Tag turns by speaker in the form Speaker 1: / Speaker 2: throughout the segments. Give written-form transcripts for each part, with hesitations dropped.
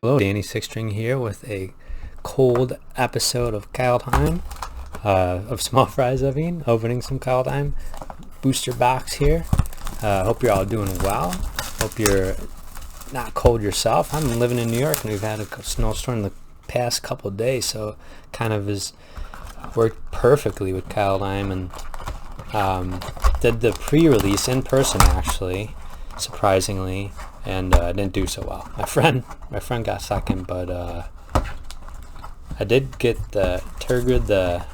Speaker 1: Hello, Danny Sixstring here with a cold episode of Kaldheim, of SmallFries, opening some Kaldheim booster box here. Hope you're all doing well. Hope you're not cold yourself. I'm living in New York and we've had a snowstorm the past couple of days, so kind of has worked perfectly with Kaldheim, and did the pre-release in person actually, surprisingly, and didn't do so well. My friend got second, but I did get the Turgid, the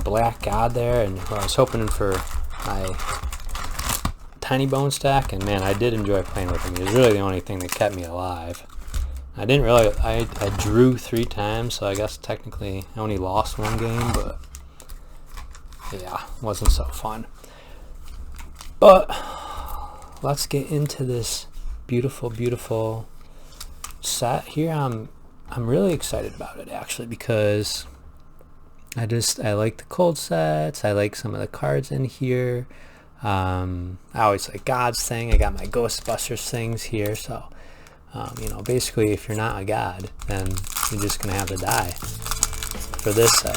Speaker 1: Black God there, and I was hoping for my Tiny Bone stack, and man, I did enjoy playing with him. He was really the only thing that kept me alive. I drew 3 times, so I guess technically I only lost 1 game, but yeah, wasn't so fun. But let's get into this beautiful set here. I'm really excited about it actually, because I like the cold sets. I like some of the cards in here. I always like God's thing. I got my Ghostbusters things here, so basically if you're not a god, then you're just gonna have to die for this set.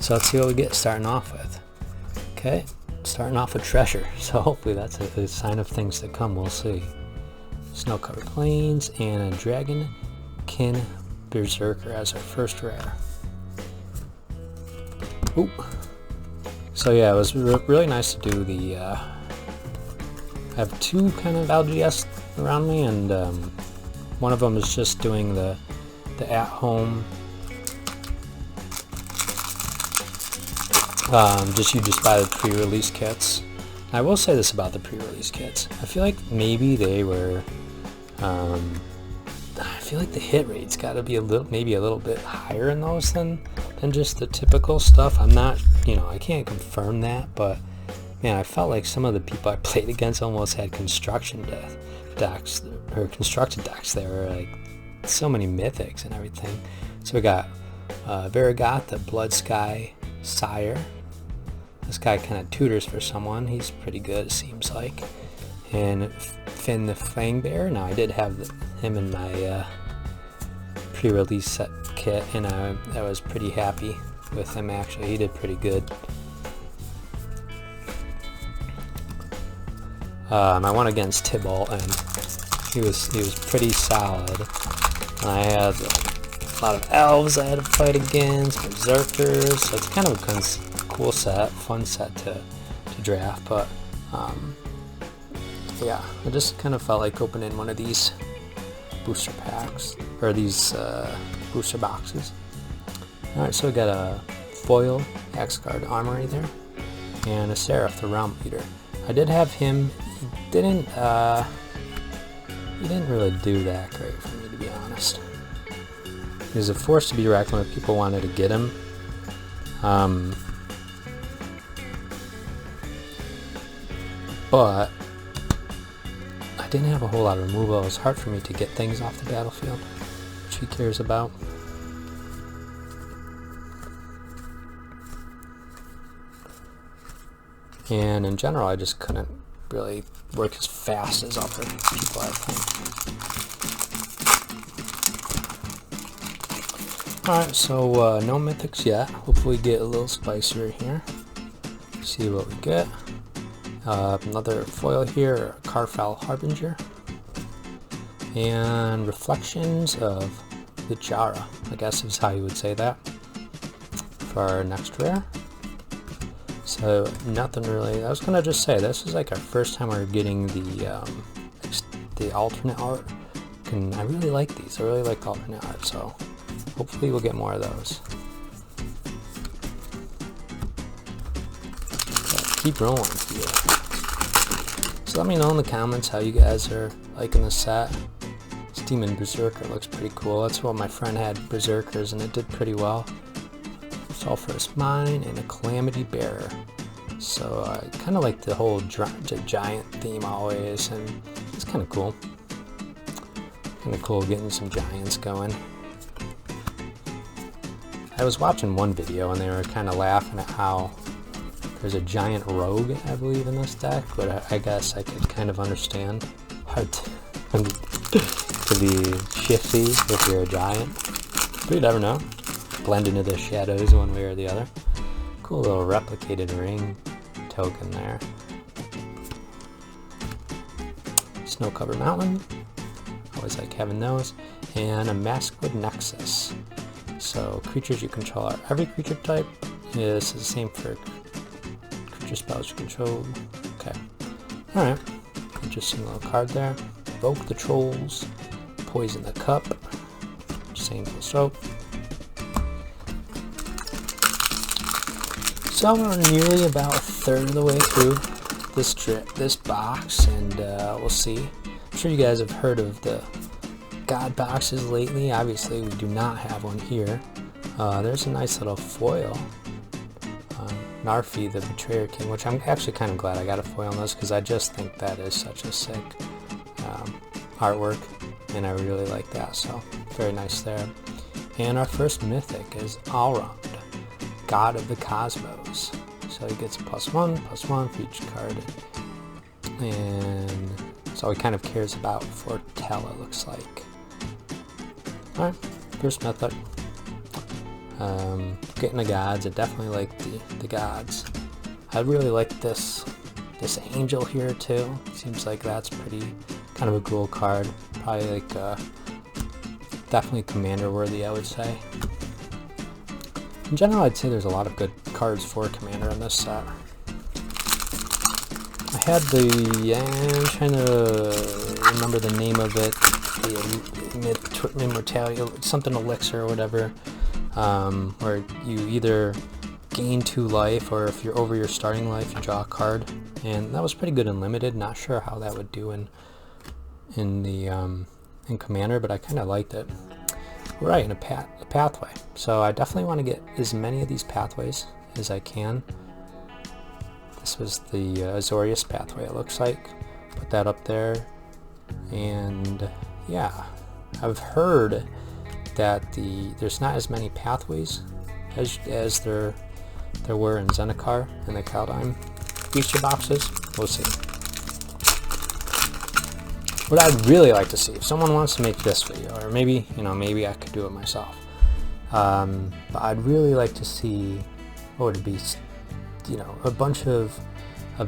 Speaker 1: So let's see what we get starting off with. Okay, starting off with treasure, so hopefully that's a sign of things to come. We'll see. Snow-covered plains and a Dragonkin Berserker as our first rare. Ooh. So yeah, it was really nice to do the I have 2 kind of LGS around me, and one of them is just doing the at-home you just buy the pre-release kits. I will say this about the pre-release kits. I feel like maybe they were I feel like the hit rate's got to be maybe a little bit higher in those than just the typical stuff. I'm not, I can't confirm that, but man, I felt like some of the people I played against almost had construction decks or constructed decks. There were like so many mythics and everything. So we got Varigot, the Blood Sky Sire. This guy kind of tutors for someone. He's pretty good, it seems like. And Finn the Fangbear. Now I did have him in my pre-release set kit, and I was pretty happy with him actually. He did pretty good. I went against Tybalt, and he was pretty solid. And I had a lot of elves I had to fight against, berserkers. So it's kind of a cool set, fun set to draft. But yeah, I just kind of felt like opening one of these booster packs, or these booster boxes. Alright, so we got a foil Axgard Armory there, and a Seraph, the Realm Leader. I did have him. He didn't really do that great for me, to be honest. He was a force to be reckoned with. People wanted to get him. But I didn't have a whole lot of removal. It was hard for me to get things off the battlefield, which he cares about. And in general, I just couldn't really work as fast as other people, I think. Alright, so no mythics yet. Hopefully get a little spicier here. See what we get. Another foil here, Carfell Harbinger. And Reflections of the Jara, I guess is how you would say that, for our next rare. So nothing really. I was gonna just say this is like our first time we're getting the alternate art, and I really like these. I really like alternate art, so hopefully we'll get more of those. So keep rolling here. So let me know in the comments how you guys are liking the set. This Demon Berserker looks pretty cool. That's what my friend had, Berserkers, and it did pretty well. Sulphurous Mine and a Calamity Bearer. So I kind of like the whole giant theme always, and it's kind of cool. Kind of cool getting some giants going. I was watching one video and they were kind of laughing at how there's a giant rogue, I believe, in this deck, but I guess I could kind of understand. Hard to to be shifty if you're a giant. But you never know. Blend into the shadows one way or the other. Cool little replicated ring token there. Snow-covered mountain. Always like having those. And a Maskwood Nexus. So creatures you control are every creature type. Yeah, this is the same for creature spells you control. Okay. Alright. Interesting little card there. Evoke the trolls. Poison the cup. Same full soap. So we're nearly about a third of the way through this box, and we'll see. I'm sure you guys have heard of the God boxes lately. Obviously, we do not have one here. There's a nice little foil. Narfi, the Betrayer King, which I'm actually kind of glad I got a foil on this because I just think that is such a sick artwork, and I really like that, so very nice there. And our first mythic is Alrond, God of the Cosmos. So he gets a +1/+1 for each card. And that's all he kind of cares about for Tell, it looks like. Alright, first mythic. Getting the gods. I definitely like the gods. I really like this angel here too. Seems like that's pretty kind of a cool card. Probably like definitely commander worthy, I would say. In general, I'd say there's a lot of good cards for commander in this set. I had I'm trying to remember the name of it. The Immortality, something elixir or whatever. Where you either gain 2 life, or if you're over your starting life, you draw a card, and that was pretty good in limited. Not sure how that would do in commander, but I kind of liked it. Right, in a pathway. So I definitely want to get as many of these pathways as I can. This was the Azorius pathway, it looks like. Put that up there, and yeah, I've heard that there's not as many pathways as there were in Zendikar and the Kaldheim booster boxes. We'll see. What I'd really like to see, if someone wants to make this video, or maybe I could do it myself. But I'd really like to see, what would it be? A bunch of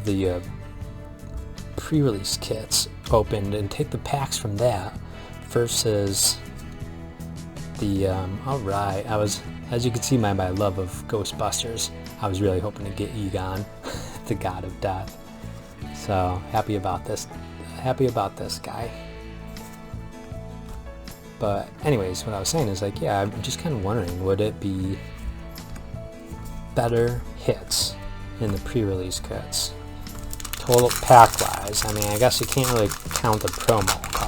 Speaker 1: the pre-release kits opened, and take the packs from that versus the alright, as you can see my love of Ghostbusters, I was really hoping to get Egon, the God of Death. So happy about this guy. But anyways, what I was saying is, like, yeah, I'm just kind of wondering, would it be better hits in the pre-release kits? Total pack-wise, I mean, I guess you can't really count the promo card.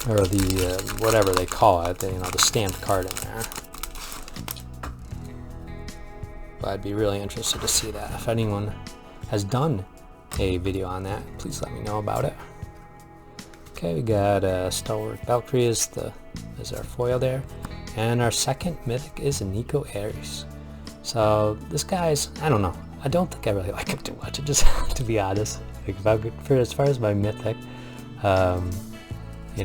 Speaker 1: Or the, whatever they call it, the stamped card in there. But I'd be really interested to see that. If anyone has done a video on that, please let me know about it. Okay, we got Stalwart Valkyrie as our foil there. And our second mythic is Nico Ares. So this guy's, I don't know. I don't think I really like him too much, just to be honest. Like, as far as my mythic, he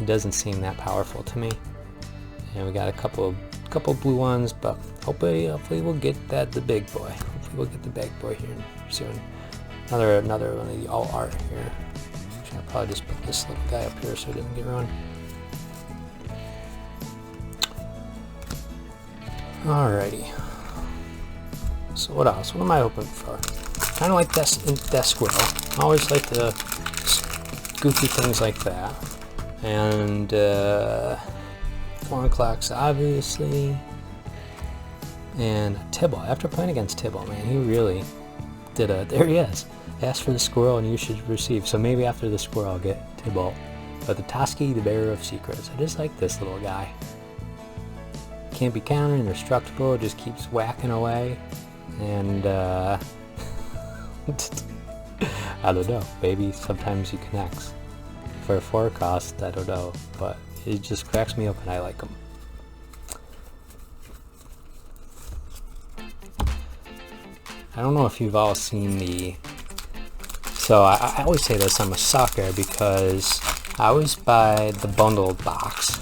Speaker 1: doesn't seem that powerful to me. And we got a couple blue ones, but hopefully we'll get the big boy. Hopefully we'll get the big boy here soon. Another one of the all art here. I'll probably just put this little guy up here so it doesn't get ruined. Alrighty. So what else? What am I hoping for? Kind of like Death Squirrel. I always like the goofy things like that. And Thornclacks, obviously. And Tibble. After playing against Tibble, man, he really did there he is. Ask for the squirrel and you should receive. So maybe after the squirrel I'll get Tibble. But the Toski, the bearer of secrets. I just like this little guy. Can't be countered, indestructible, it just keeps whacking away. And I don't know, maybe sometimes he connects. For a 4 cost, I don't know, but it just cracks me up and I like him. I don't know if you've all seen the So I always say this, I'm a sucker, because I always buy the bundled box,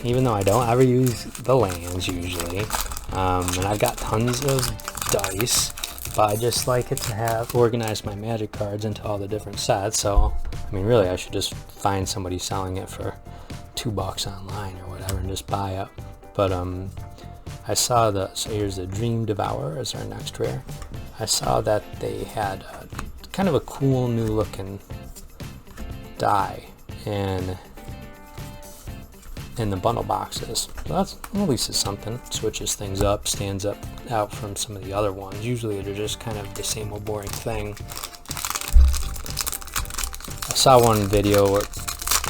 Speaker 1: even though I don't ever use the lands usually. And I've got tons of dice, but I just like it to have organized my magic cards into all the different sets. So I mean, really, I should just find somebody selling it for $2 online or whatever and just buy it. But I saw so here's the Dream Devourer as our next rare. I saw that they had kind of a cool new looking die in the bundle boxes. So that's, at least it's something. Switches things up, stands out from some of the other ones. Usually they're just kind of the same old boring thing. I saw one video where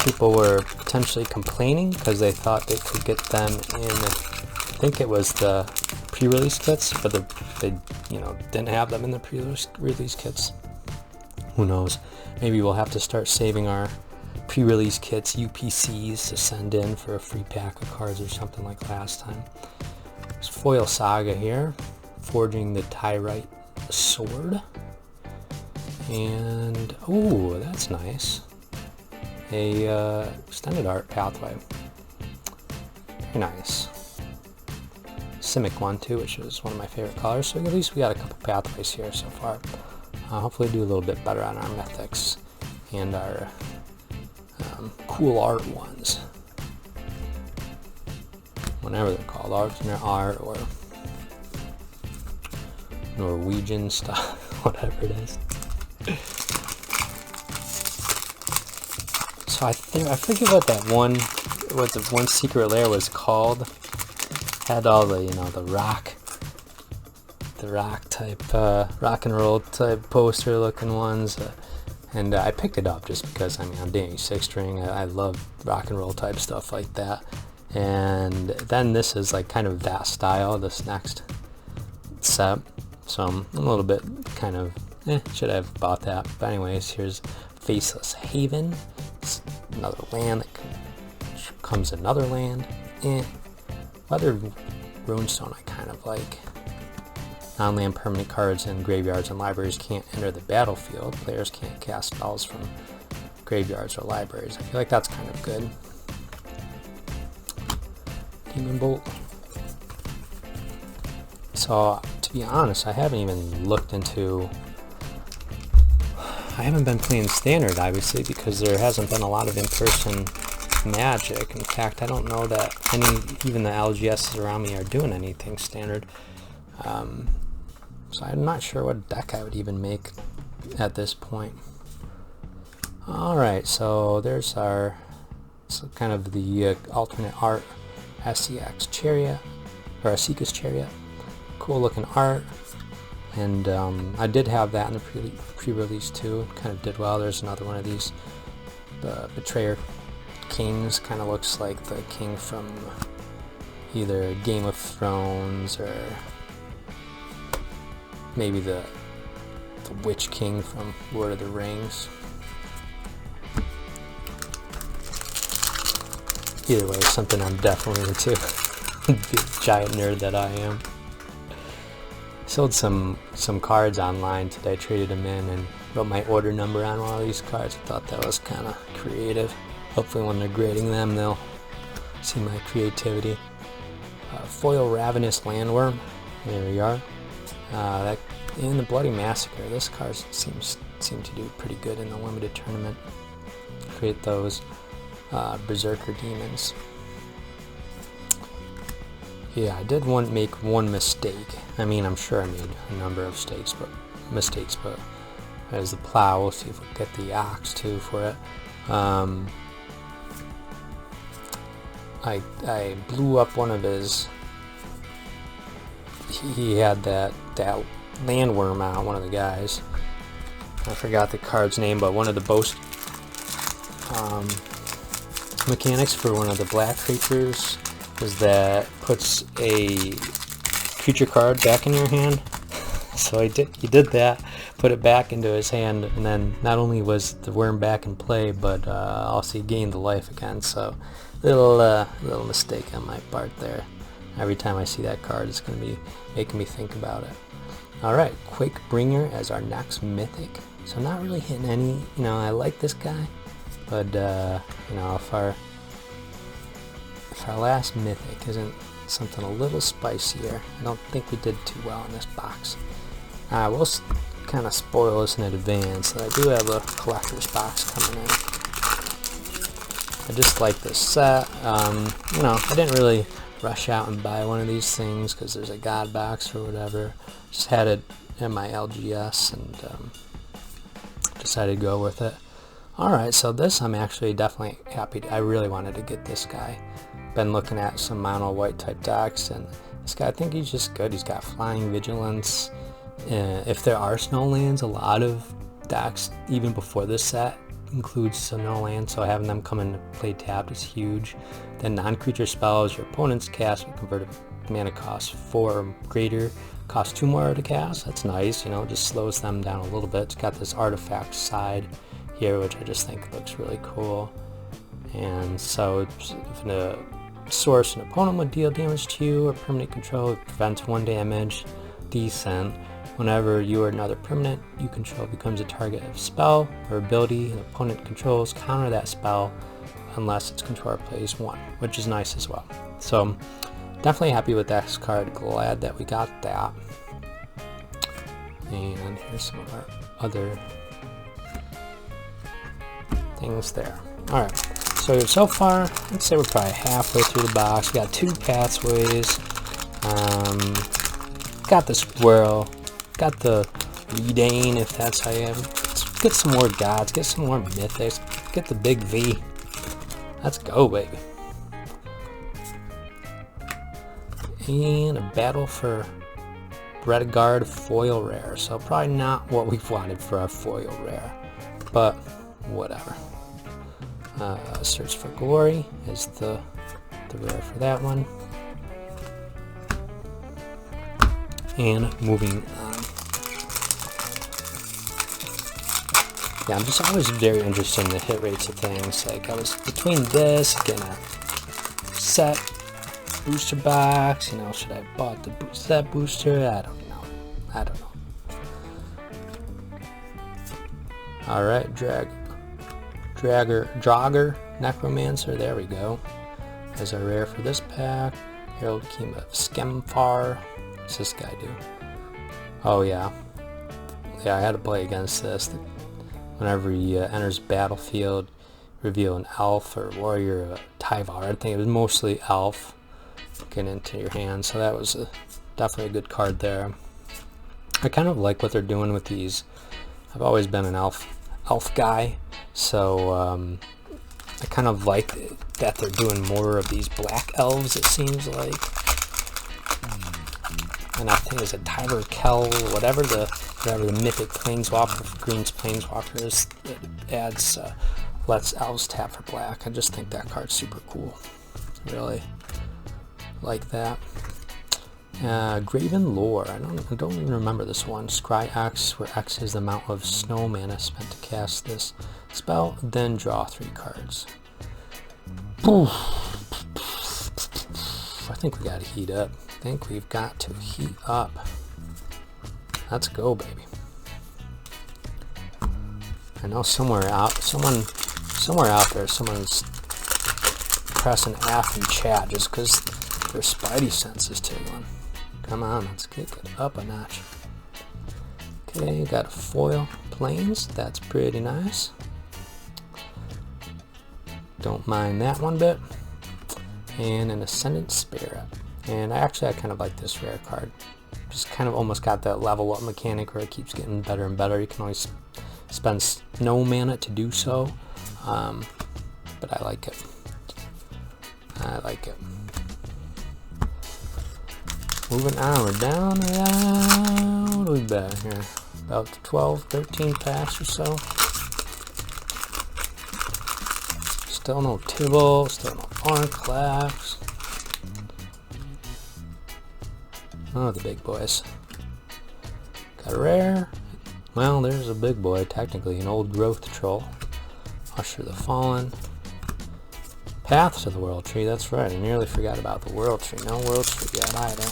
Speaker 1: people were potentially complaining because they thought they could get them in, I think it was the pre-release kits, but they didn't have them in the pre-release kits. Who knows? Maybe we'll have to start saving our pre-release kits, UPCs, to send in for a free pack of cards or something like last time. There's Foil Saga here, forging the Tyrite sword. And, oh, that's nice. A extended art pathway. Very nice. Simic one too, which is one of my favorite colors. So at least we got a couple pathways here so far. Hopefully do a little bit better on our mythics and our cool art ones. Whatever they're called, alternate art or Norwegian stuff, whatever it is. So I forget what the one secret lair was called. Had all the the rock type rock and roll type poster looking ones, and I picked it up just because I'm doing 6-string. I love rock and roll type stuff like that. And then this is like kind of that style, this next set. So I'm a little bit kind of should have bought that. But anyways, here's Faceless Haven. It's another land that comes another land. Weathered Runestone I kind of like. Non-land permanent cards in graveyards and libraries can't enter the battlefield. Players can't cast spells from graveyards or libraries. I feel like that's kind of good. Demon Bolt. So, to be honest, I haven't even looked into... I haven't been playing Standard, obviously, because there hasn't been a lot of in-person Magic. In fact, I don't know that even the LGSs around me are doing anything Standard. So I'm not sure what deck I would even make at this point. Alright, so there's our kind of the alternate art SCX Chariot, or Asika's Chariot. Cool looking art. And I did have that in the pre-release too. Kind of did well. There's another one of these. The Betrayer Kings kind of looks like the king from either Game of Thrones or maybe the Witch King from Lord of the Rings. Either way, something I'm definitely into. The giant nerd that I am. Sold some cards online today, traded them in and wrote my order number on one of these cards. I thought that was kind of creative. Hopefully when they're grading them, they'll see my creativity. Foil Ravenous Landworm. There we are. And the Bloody Massacre. This card seems to do pretty good in the limited tournament. Create those Berserker Demons. Yeah, I did make one mistake. I mean, I'm sure I made a number of mistakes, but there's the plow. We'll see if we can get the axe too for it. I blew up one of his. He had that landworm out, one of the guys. I forgot the card's name, but one of the boast mechanics for one of the black creatures is that puts a creature card back in your hand. So he did that, put it back into his hand, and then not only was the worm back in play, but also he gained the life again. So little mistake on my part there. Every time I see that card, it's going to be making me think about it. Alright, Quake Bringer as our next mythic. So not really hitting any, you know, I like this guy, but you know, if our last mythic isn't something a little spicier, I don't think we did too well in this box. We'll kind of spoil this in advance, that I do have a collector's box coming in. I just like this set. You know, I didn't really rush out and buy one of these things because there's a God box or whatever. Just had it in my LGS and decided to go with it. Alright, so this I'm actually definitely happy I really wanted to get this guy. Been looking at some mono white type decks, and this guy, I think he's just good. He's got flying vigilance. If there are snow lands, a lot of decks, even before this set, includes snow lands, so having them come into play tapped is huge. Then non-creature spells your opponent's cast will convert a mana cost 4 or greater, cost 2 more to cast. That's nice, you know, just slows them down a little bit. It's got this artifact side here, which I just think looks really cool. And so if a source an opponent would deal damage to you or permanent control, it prevents 1 damage, decent. Whenever you or another permanent you control becomes a target of spell or ability, an opponent controls counter that spell unless its controller plays 1, which is nice as well. So definitely happy with that card, glad that we got that. And here's some of our other things there. Alright, so far, I'd say we're probably halfway through the box. We got 2 pathways, got the squirrel, got the Redane, if that's how you have it. Let's get some more gods, get some more mythics, get the big V. Let's go, baby. And a battle for Redguard foil rare. So probably not what we've wanted for our foil rare, but whatever. Search for Glory is the rare for that one. And moving on. Yeah, I'm just always very interested in the hit rates of things. Like I was between this, getting a set booster box, you know, should I have bought the set booster? I don't know. Alright, Draugr Necromancer, there we go. There's a rare for this pack. Herald King of Skemfar. What's this guy do? Oh yeah. Yeah, I had to play against this. Whenever he enters battlefield, reveal an elf or warrior of Tyvar. I think it was mostly elf. Get into your hand, so that was definitely a good card there. I kind of like what they're doing with these. I've always been an elf guy, so I kind of like that they're doing more of these black elves, it seems like. And I think it's a Tyvar Kell, whatever the mythic planeswalker, Green's planeswalker is, it adds lets elves tap for black. I just think that card's super cool. Really like that. Graven Lore. I don't even remember this one. Scry X, where X is the amount of snow mana spent to cast this spell, then draw 3 cards. I think we gotta heat up. I think we've got to heat up. Let's go, baby. I know somewhere out there, someone's pressing F in chat just because their spidey sense is tingling. Come on, let's kick it up a notch. Okay, got a foil plains. That's pretty nice. Don't mind that one bit. And an Ascendant Spirit. And I kind of like this rare card. Just kind of almost got that level up mechanic where it keeps getting better and better. You can always spend no mana to do so. But I like it. Moving on, we're down around, what are we about here? About 12, 13 packs or so. Still no Tibble, still no Ornclaps. Oh, the big boys. Got a rare. Well, there's a big boy, technically, an old growth troll. Usher the Fallen. Path to the World Tree, that's right, I nearly forgot about the World Tree. No World Tree yet either.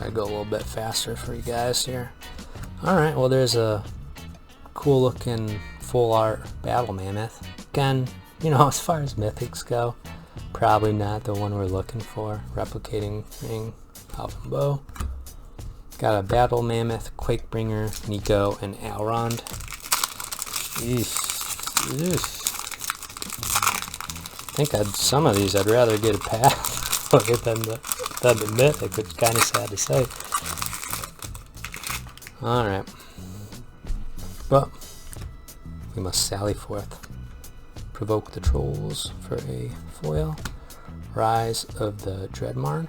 Speaker 1: Try to go a little bit faster for you guys here. Alright, well there's a cool looking full art battle mammoth. Again, you know, as far as mythics go, probably not the one we're looking for. Replicating ring, elven bow. Got a battle mammoth, Quakebringer, Nico, and Elrond. Eesh. I think some of these I'd rather get a path than the mythic, which is kind of sad to say. Alright. But we must sally forth. Provoke the trolls for a foil. Rise of the Dreadmarn.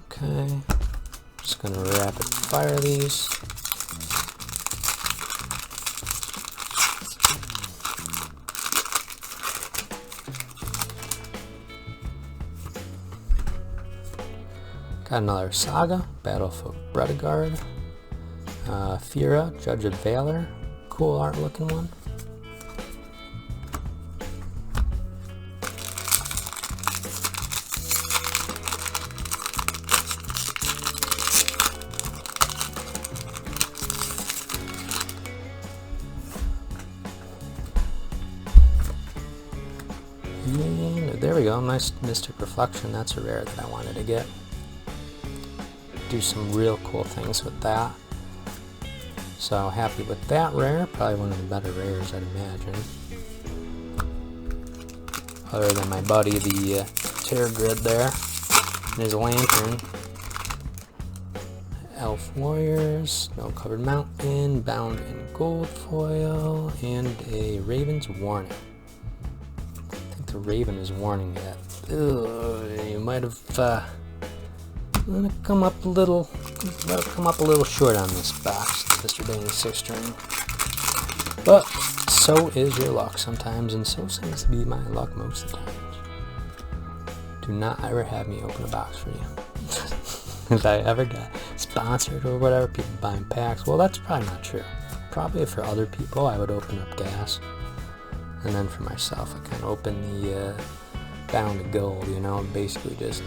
Speaker 1: Okay. Just gonna rapid fire these. Got another Saga, Battle for Bredegard, Fira, Judge of Valor, cool art looking one. And there we go, nice Mystic Reflection, that's a rare that I wanted to get. Do some real cool things with that. So happy with that rare, probably one of the better rares I'd imagine. Other than my buddy the Terror Grid there, and his Lantern. Elf Warriors, Snow Covered Mountain, Bound in Gold foil, and a Raven's Warning. I think the Raven is warning that you might have let it come up a little short on this box, Mr. Daniel 6 string. But so is your luck sometimes, and so seems to be my luck most of the times. Do not ever have me open a box for you. If I ever got sponsored or whatever, people buying packs, well, that's probably not true. Probably for other people, I would open up gas, and then for myself, I kind of open the Bound to Gold, you know, basically just.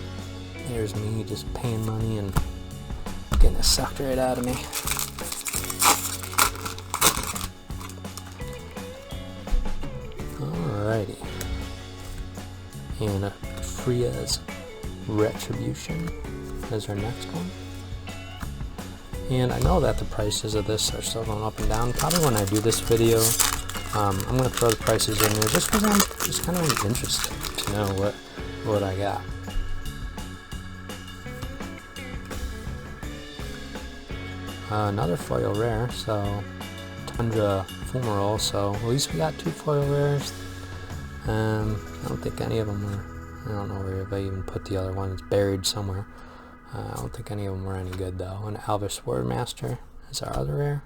Speaker 1: Here's me just paying money and getting it sucked right out of me. Alrighty. And Freya's Retribution is our next one. And I know that the prices of this are still going up and down. Probably when I do this video, I'm going to throw the prices in there just because I'm just kind of interested to know what I got. Another foil rare, so Tundra Fumarole, so at least we got 2 foil rares. I don't think any of them were, I don't know where I even put the other one, it's buried somewhere. I don't think any of them were any good though. And Elvish Swordmaster is our other rare.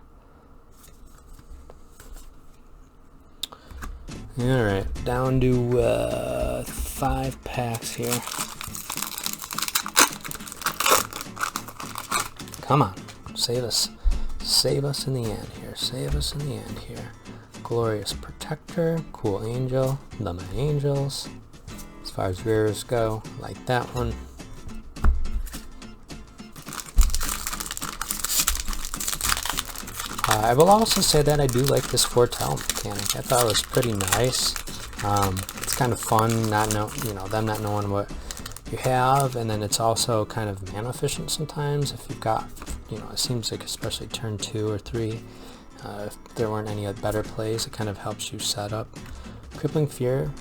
Speaker 1: Alright, down to 5 packs here. Come on. Save us in the end here. Save us in the end here. Glorious Protector, Cool Angel, the My Angels. As far as rares go, like that one. I will also say that I do like this foretell mechanic. I thought it was pretty nice. It's kind of fun, them not knowing what you have, and then it's also kind of mana efficient sometimes if you've got, it seems like especially turn 2 or 3, if there weren't any better plays, it kind of helps you set up. Crippling Fear,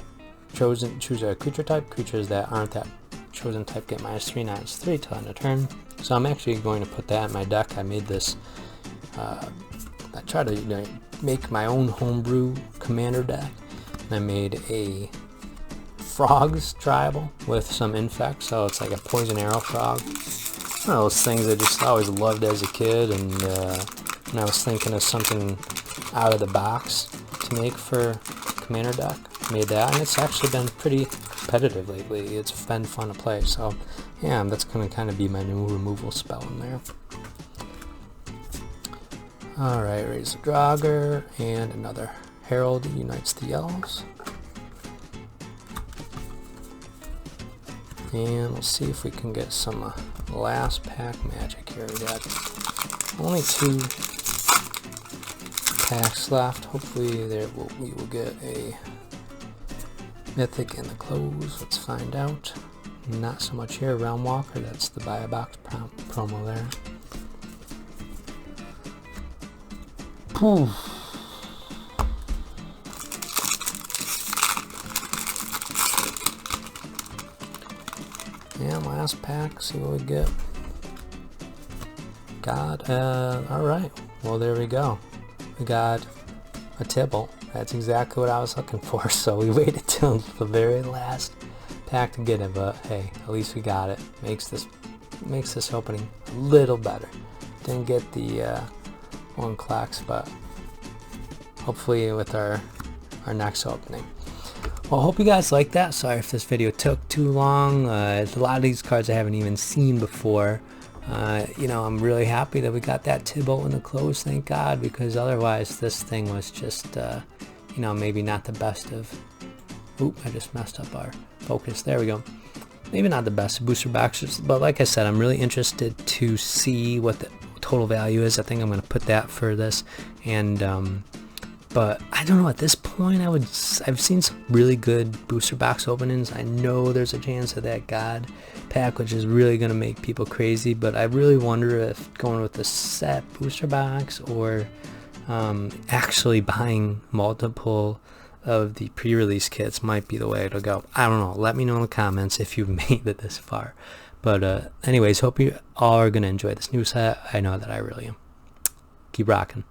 Speaker 1: choose a creature type. Creatures that aren't that chosen type get -3/-3 till end of turn. So I'm actually going to put that in my deck. I made this, I tried to make my own homebrew commander deck, and I made a frogs tribal with some infect, so it's like a poison arrow frog. One of those things I just always loved as a kid, and I was thinking of something out of the box to make for commander deck. Made that, and it's actually been pretty competitive lately. It's been fun to play, so yeah, that's going to kind of be my new removal spell in there. Alright, Raise the Draugr, and another Herald Unites the Elves. And we'll see if we can get some last pack magic here. We got only 2 packs left. Hopefully we will get a mythic in the close. Let's find out. Not so much here. Realm Walker, that's the buy a box promo there. Poof. And last pack, see what we get. Got, alright, well there we go. We got a Tibble. That's exactly what I was looking for, so we waited till the very last pack to get it, but hey, at least we got it. Makes this opening a little better. Didn't get the 1 Clax, but hopefully with our next opening. Well, I hope you guys like that. Sorry if this video took too long. A lot of these cards I haven't even seen before. You know, I'm really happy that we got that Tibble in the close, thank God, because otherwise this thing was just, you know, maybe not the best of... Oop, I just messed up our focus. There we go. Maybe not the best of booster boxes, but like I said, I'm really interested to see what the total value is. I think I'm going to put that for this, and but I don't know, at this point I've seen some really good booster box openings. I know there's a chance of that God pack, which is really going to make people crazy, but I really wonder if going with the set booster box or actually buying multiple of the pre-release kits might be the way to go. I don't know. Let me know in the comments if you've made it this far. But anyways, hope you all are going to enjoy this new set. I know that I really am. Keep rocking.